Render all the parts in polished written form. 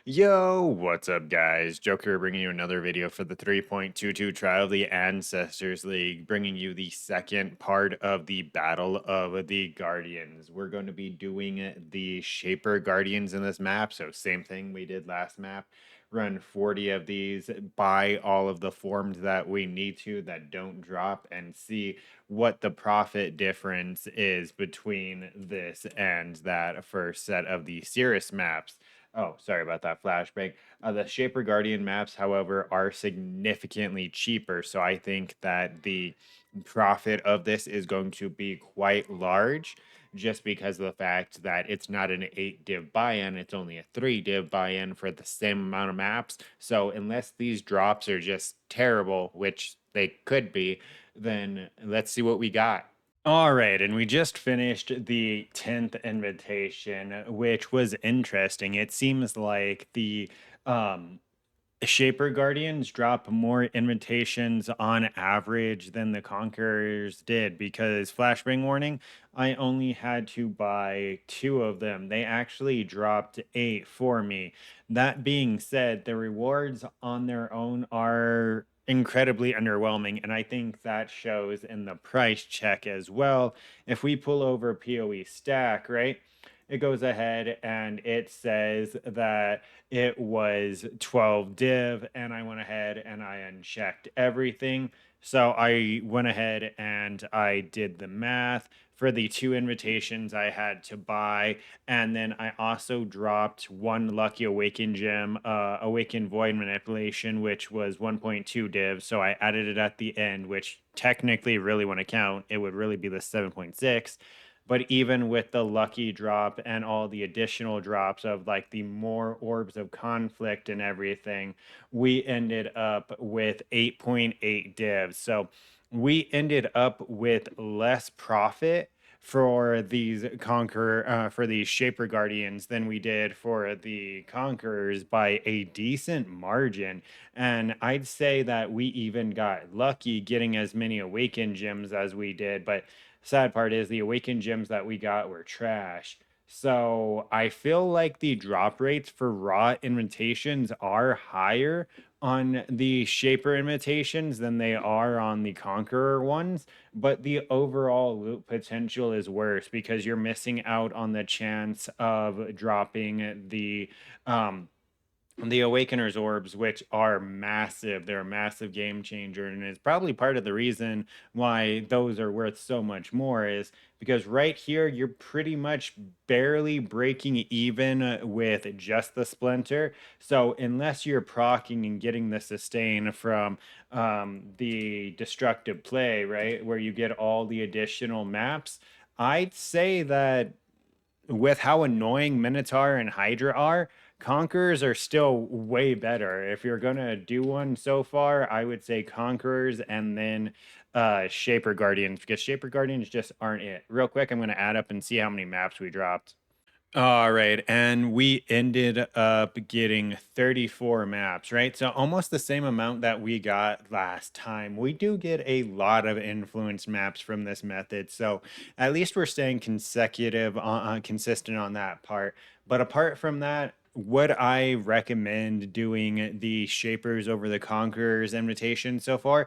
Yo, what's up, guys? Joker bringing you another video for the 3.22 Trial of the Ancestors League, bringing you the second part of the Battle of the Guardians. We're going to be doing the Shaper Guardians in this map, so same thing we did last map. Run 40 of these, buy all of the forms that we need to that don't drop, and see what the profit difference is between this and that first set of the Cirrus maps. Oh, sorry about that flashbang. The Shaper Guardian maps, however, are significantly cheaper. So I think that the profit of this is going to be quite large just because of the fact that it's not an 8 div buy-in, it's only a 3 div buy-in for the same amount of maps. So unless these drops are just terrible, which they could be, then let's see what we got. All right, and we just finished the 10th invitation, which was interesting. It seems like the um, Shaper Guardians drop more invitations on average than the Conquerors did because flashbang warning, I only had to buy 2 of them. They actually dropped 8 for me. That being said, the rewards on their own are incredibly underwhelming, and I think that shows in the price check as well. If we pull over POE stack, right? It goes ahead and it says that it was 12 div, and I went ahead and I unchecked everything. So I went ahead and I did the math for the 2 invitations I had to buy, and then I also dropped 1 lucky awaken gem, awaken void manipulation, which was 1.2 div. So I added it at the end, which technically really want to count, it would really be the 7.6. But even with the lucky drop and all the additional drops of like the more orbs of conflict and everything, we ended up with 8.8 divs. So we ended up with less profit for these for these Shaper Guardians than we did for the Conquerors by a decent margin. And I'd say that we even got lucky getting as many Awakened gems as we did, but sad part is the Awakened gems that we got were trash. So I feel like the drop rates for raw invitations are higher on the Shaper invitations than they are on the Conqueror ones, but the overall loot potential is worse because you're missing out on the chance of dropping the Awakener's orbs, which are massive. They're a massive game changer, and it's probably part of the reason why those are worth so much more is because right here you're pretty much barely breaking even with just the splinter. So unless you're proccing and getting the sustain from the destructive play, right, where you get all the additional maps, I'd say that with how annoying Minotaur and Hydra are, Conquerors are still way better. If you're gonna do one so far, I would say Conquerors and then Shaper Guardians, because Shaper Guardians just aren't it. Real quick, I'm gonna add up and see how many maps we dropped. All right, and we ended up getting 34 maps, right? So almost the same amount that we got last time. We do get a lot of influence maps from this method, so at least we're staying consistent on that part. But apart from that, would I recommend doing the Shapers over the Conquerors invitation so far?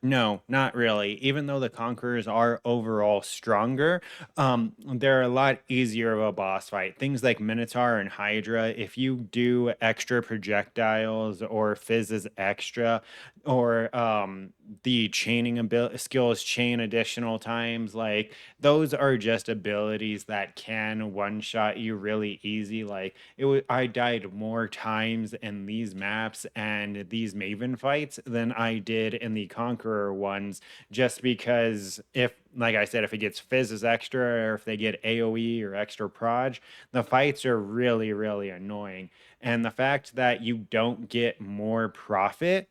No, not really. Even though the Conquerors are overall stronger, they're a lot easier of a boss fight. Things like Minotaur and Hydra, if you do extra projectiles or fizzes extra, or the chaining skills chain additional times, like those are just abilities that can one shot you really easy. Like I died more times in these maps and these Maven fights than I did in the Conqueror ones, just because if, like I said, if it gets fizzes extra or if they get AoE or extra proj, the fights are really, really annoying. And the fact that you don't get more profit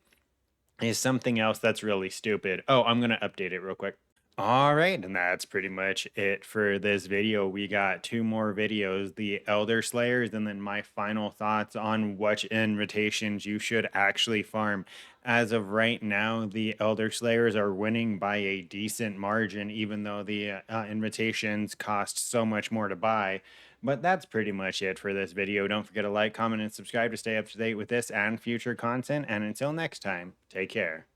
is something else that's really stupid. Oh, I'm going to update it real quick. All right, and that's pretty much it for this video. We got 2 more videos, the Elder Slayers, and then my final thoughts on which invitations you should actually farm. As of right now, the Elder Slayers are winning by a decent margin, even though the invitations cost so much more to buy. But that's pretty much it for this video. Don't forget to like, comment, and subscribe to stay up to date with this and future content. And until next time, take care.